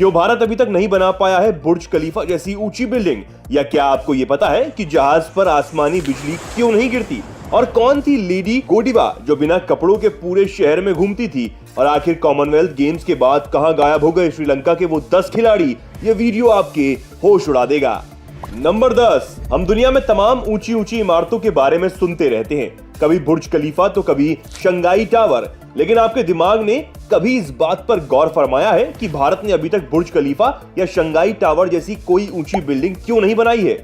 क्यों भारत अभी तक नहीं बना पाया है बुर्ज खलीफा जैसी ऊंची बिल्डिंग? या क्या आपको ये पता है कि जहाज पर आसमानी बिजली क्यों नहीं गिरती? और कौन थी लेडी गोडीबा जो बिना कपड़ों के पूरे शहर में घूमती थी? और आखिर कॉमनवेल्थ गेम्स के बाद कहां गायब हो गए श्रीलंका के वो 10 खिलाड़ी? ये वीडियो आपके होश उड़ा देगा। नंबर 10। हम दुनिया में तमाम ऊंची ऊंची इमारतों के बारे में सुनते रहते हैं, कभी बुर्ज खलीफा तो कभी शंघाई टावर, लेकिन आपके दिमाग ने कभी इस बात पर गौर फरमाया है कि भारत ने अभी तक बुर्ज खलीफा या शंघाई टावर जैसी कोई ऊंची बिल्डिंग क्यों नहीं बनाई है?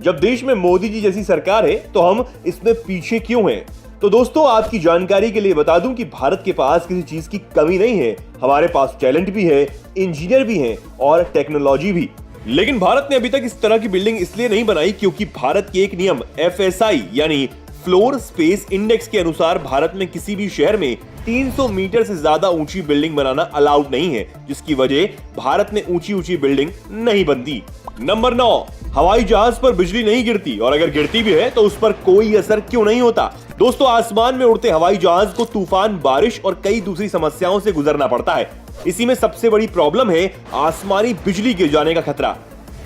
जब देश में मोदी जी जैसी सरकार है तो हम इसमें पीछे क्यों हैं? तो दोस्तों, आपकी जानकारी के लिए बता दूं कि भारत के पास किसी चीज की कमी नहीं है। हमारे पास टैलेंट भी है, इंजीनियर भी हैं और टेक्नोलॉजी भी। लेकिन भारत ने अभी तक इस तरह की बिल्डिंग इसलिए नहीं बनाई क्योंकि भारत के एक नियम FSI यानी फ्लोर स्पेस इंडेक्स के अनुसार भारत में किसी भी शहर में 300 मीटर से ज्यादा ऊंची बिल्डिंग बनाना अलाउड नहीं है, जिसकी वजह भारत में ऊंची ऊंची बिल्डिंग नहीं बनती। नंबर 9। हवाई जहाज पर बिजली नहीं गिरती, और अगर गिरती भी है तो उस पर कोई असर क्यों नहीं होता? दोस्तों, आसमान में उड़ते हवाई जहाज को तूफान, बारिश और कई दूसरी समस्याओं से गुजरना पड़ता है। इसी में सबसे बड़ी प्रॉब्लम है आसमानी बिजली गिर जाने का खतरा।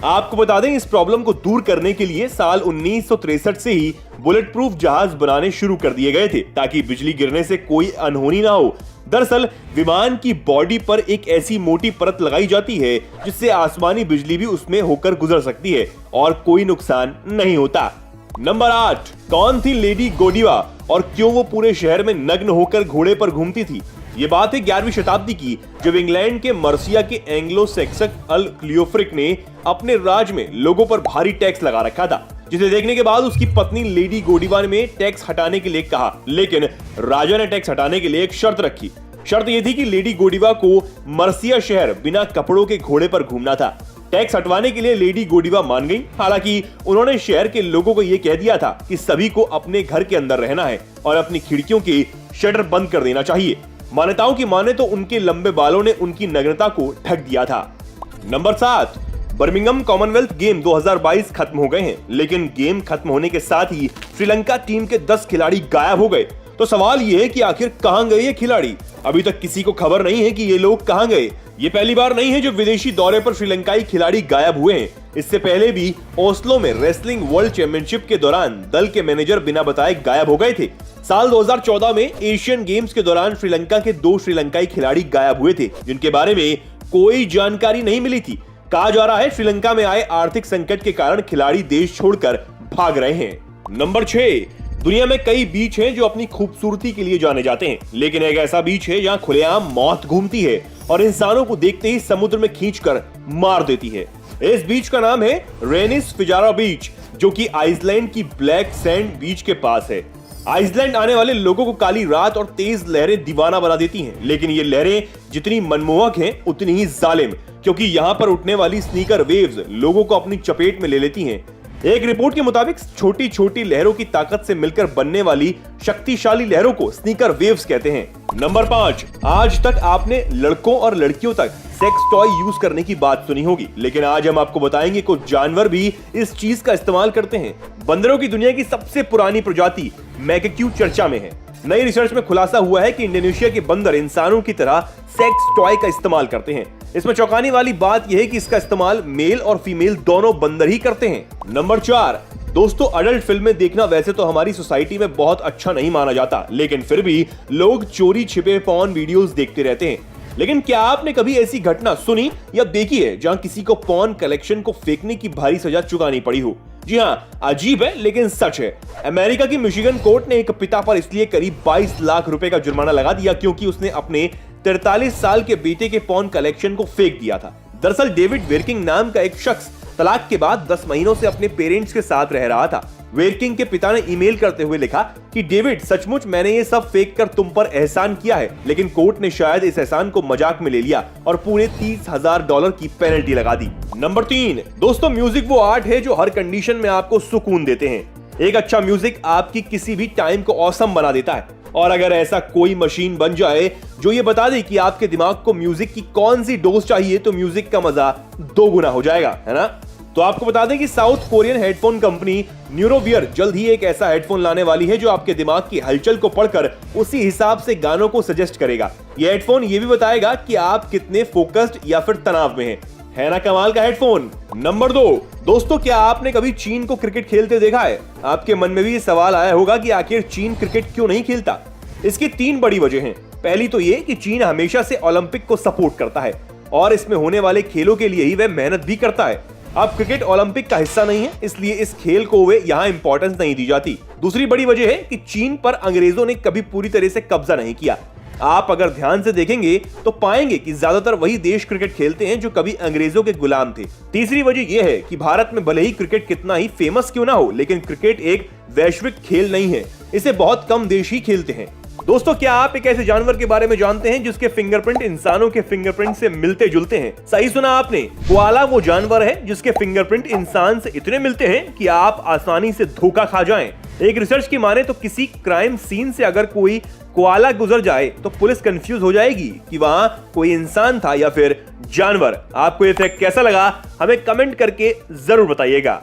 आपको बता दें, इस प्रॉब्लम को दूर करने के लिए साल 1963 से ही बुलेट प्रूफ जहाज बनाने शुरू कर दिए गए थे ताकि बिजली गिरने से कोई अनहोनी ना हो। दरअसल विमान की बॉडी पर एक ऐसी मोटी परत लगाई जाती है जिससे आसमानी बिजली भी उसमें होकर गुजर सकती है और कोई नुकसान नहीं होता। नंबर 8। कौन थी लेडी गोडीबा और क्यों वो पूरे शहर में नग्न होकर घोड़े पर घूमती थी? ये बात है 11वीं शताब्दी की, जब इंग्लैंड के मर्सिया के एंग्लो सैक्सन अल क्लियोफ्रिक ने अपने राज में लोगों पर भारी टैक्स लगा रखा था, जिसे देखने के बाद उसकी पत्नी लेडी गोडीबा ने टैक्स हटाने के लिए कहा। लेकिन राजा ने टैक्स हटाने के लिए एक शर्त रखी। शर्त यह थी कि लेडी गोडीबा को मर्सिया शहर बिना कपड़ों के घोड़े पर घूमना था। टैक्स हटवाने के लिए लेडी गोडीबा मान गई। हालांकि उन्होंने शहर के लोगों को यह कह दिया था कि सभी को अपने घर के अंदर रहना है और अपनी खिड़कियों के शटर बंद कर देना चाहिए। मान्यताओं की माने तो उनके लंबे बालों ने उनकी नग्नता को ढक दिया था। नंबर 7। बर्मिंघम कॉमनवेल्थ गेम 2022 खत्म हो गए हैं, लेकिन गेम खत्म होने के साथ ही श्रीलंका टीम के 10 खिलाड़ी गायब हो गए। तो सवाल ये है कि आखिर कहां गए ये खिलाड़ी? अभी तक किसी को खबर नहीं है कि ये लोग कहां गए। ये पहली बार नहीं है जो विदेशी दौरे पर श्रीलंकाई खिलाड़ी गायब हुए हैं। इससे पहले भी ओस्लो में रेसलिंग वर्ल्ड चैंपियनशिप के दौरान दल के मैनेजर बिना बताए गायब हो गए थे। साल 2014 में एशियन गेम्स के दौरान श्रीलंका के 2 श्रीलंकाई खिलाड़ी गायब हुए थे, जिनके बारे में कोई जानकारी नहीं मिली थी। कहा जा रहा है श्रीलंका में आए आर्थिक संकट के कारण खिलाड़ी देश छोड़कर भाग रहे हैं। नंबर 6। दुनिया में कई बीच हैं जो अपनी खूबसूरती के लिए जाने जाते हैं, लेकिन एक ऐसा बीच है जहां खुलेआम मौत घूमती है और इंसानों को देखते ही समुद्र में खींचकर मार देती है। इस बीच का नाम है रेनिस फिजारा बीच, जो कि आइसलैंड की ब्लैक सैंड बीच के पास है। आइसलैंड आने वाले लोगों को काली रात और तेज लहरें दीवाना बना देती हैं, लेकिन ये लहरें जितनी मनमोहक हैं उतनी ही जालिम, क्योंकि यहाँ पर उठने वाली स्नीकर वेव्स लोगों को अपनी चपेट में ले लेती हैं। एक रिपोर्ट के मुताबिक छोटी छोटी लहरों की ताकत से मिलकर बनने वाली शक्तिशाली लहरों को स्नीकर वेव्स कहते हैं। नंबर 5। आज तक आपने लड़कों और लड़कियों तक सेक्स टॉय यूज करने की बात सुनी होगी, लेकिन आज हम आपको बताएंगे कुछ जानवर भी इस चीज का इस्तेमाल करते हैं। बंदरों की दुनिया की सबसे पुरानी प्रजाति मैकेक्यू चर्चा में है। नई रिसर्च में खुलासा हुआ है कि इंडोनेशिया के बंदर इंसानों की तरह सेक्स टॉय का इस्तेमाल करते हैं। इसमें चौंकाने वाली बात यह है कि इसका इस्तेमाल मेल और फीमेल दोनों बंदर ही करते हैं। नंबर 4। दोस्तों, अडल्ट फिल्में देखना वैसे तो हमारी सोसाइटी में बहुत अच्छा नहीं माना जाता, लेकिन फिर भी लोग चोरी छिपे पॉर्न वीडियोस देखते रहते हैं। लेकिन क्या आपने कभी ऐसी घटना सुनी या देखी है जहां किसी को पॉर्न कलेक्शन को फेंकने की भारी सजा चुकानी पड़ी हो? जी हाँ, अजीब है लेकिन सच है। अमेरिका की मिशिगन कोर्ट ने एक पिता पर इसलिए करीब 22 लाख रुपए का जुर्माना लगा दिया क्योंकि उसने अपने 43 साल के बेटे के पॉर्न कलेक्शन को फेंक दिया था। दरअसल डेविड वेरकिंग नाम का एक शख्स तलाक के बाद 10 महीनों से अपने पेरेंट्स के साथ रह रहा था। वेरकिंग के पिता ने ईमेल करते हुए लिखा कि डेविड, सचमुच मैंने ये सब फेंक कर तुम पर एहसान किया है, लेकिन कोर्ट ने शायद इस एहसान को मजाक में ले लिया और पूरे $30,000 की पेनल्टी लगा दी। नंबर 3। दोस्तों, म्यूजिक वो आर्ट है जो हर कंडीशन में आपको सुकून देते हैं। एक अच्छा म्यूजिक आपकी किसी भी टाइम को ऑसम बना देता है, और अगर ऐसा कोई मशीन बन जाए जो ये बता दे कि आपके दिमाग को म्यूजिक की कौन सी डोज चाहिए तो म्यूजिक का मजा 2 गुना हो जाएगा, है ना? तो आपको बता दें कि साउथ कोरियन हेडफोन कंपनी न्यूरोवियर जल्द ही एक ऐसा हेडफोन लाने वाली है जो आपके दिमाग की हलचल को पढ़कर उसी हिसाब से गानों को सजेस्ट करेगा। यह हेडफोन ये भी बताएगा कि आप कितने फोकस्ड या फिर तनाव में हैं। है ना कमाल का हेडफोन। नंबर 2, दोस्तों क्या आपने कभी चीन को क्रिकेट खेलते देखा है? आपके मन में भी ये सवाल आया होगा कि आखिर चीन क्रिकेट क्यों नहीं खेलता। इसकी 3 बड़ी वजह हैं। पहली तो ये कि चीन हमेशा से ओलंपिक को सपोर्ट करता है और इसमें होने वाले खेलों के लिए ही वह मेहनत भी करता है। अब क्रिकेट ओलंपिक का हिस्सा नहीं है, इसलिए इस खेल को वे यहाँ इंपॉर्टेंस नहीं दी जाती। दूसरी बड़ी वजह है कि चीन पर अंग्रेजों ने कभी पूरी तरह से कब्जा नहीं किया। आप अगर ध्यान से देखेंगे तो पाएंगे कि ज्यादातर वही देश क्रिकेट खेलते हैं जो कभी अंग्रेजों के गुलाम थे। तीसरी वजह यह है कि भारत में भले ही क्रिकेट कितना ही फेमस क्यों ना हो, लेकिन क्रिकेट एक वैश्विक खेल नहीं है, इसे बहुत कम देश ही खेलते हैं। दोस्तों क्या आप एक ऐसे जानवर के बारे में जानते हैं जिसके फिंगरप्रिंट इंसानों के फिंगरप्रिंट से मिलते जुलते हैं? सही सुना आपने, कोआला वो जानवर है जिसके फिंगरप्रिंट इंसान से इतने मिलते हैं कि आप आसानी से धोखा खा जाएं। एक रिसर्च की माने तो किसी क्राइम सीन से अगर कोई कोआला गुजर जाए तो पुलिस कंफ्यूज हो जाएगी कि वहां कोई इंसान था या फिर जानवर। आपको ये फैक्ट कैसा लगा हमें कमेंट करके जरूर बताइएगा।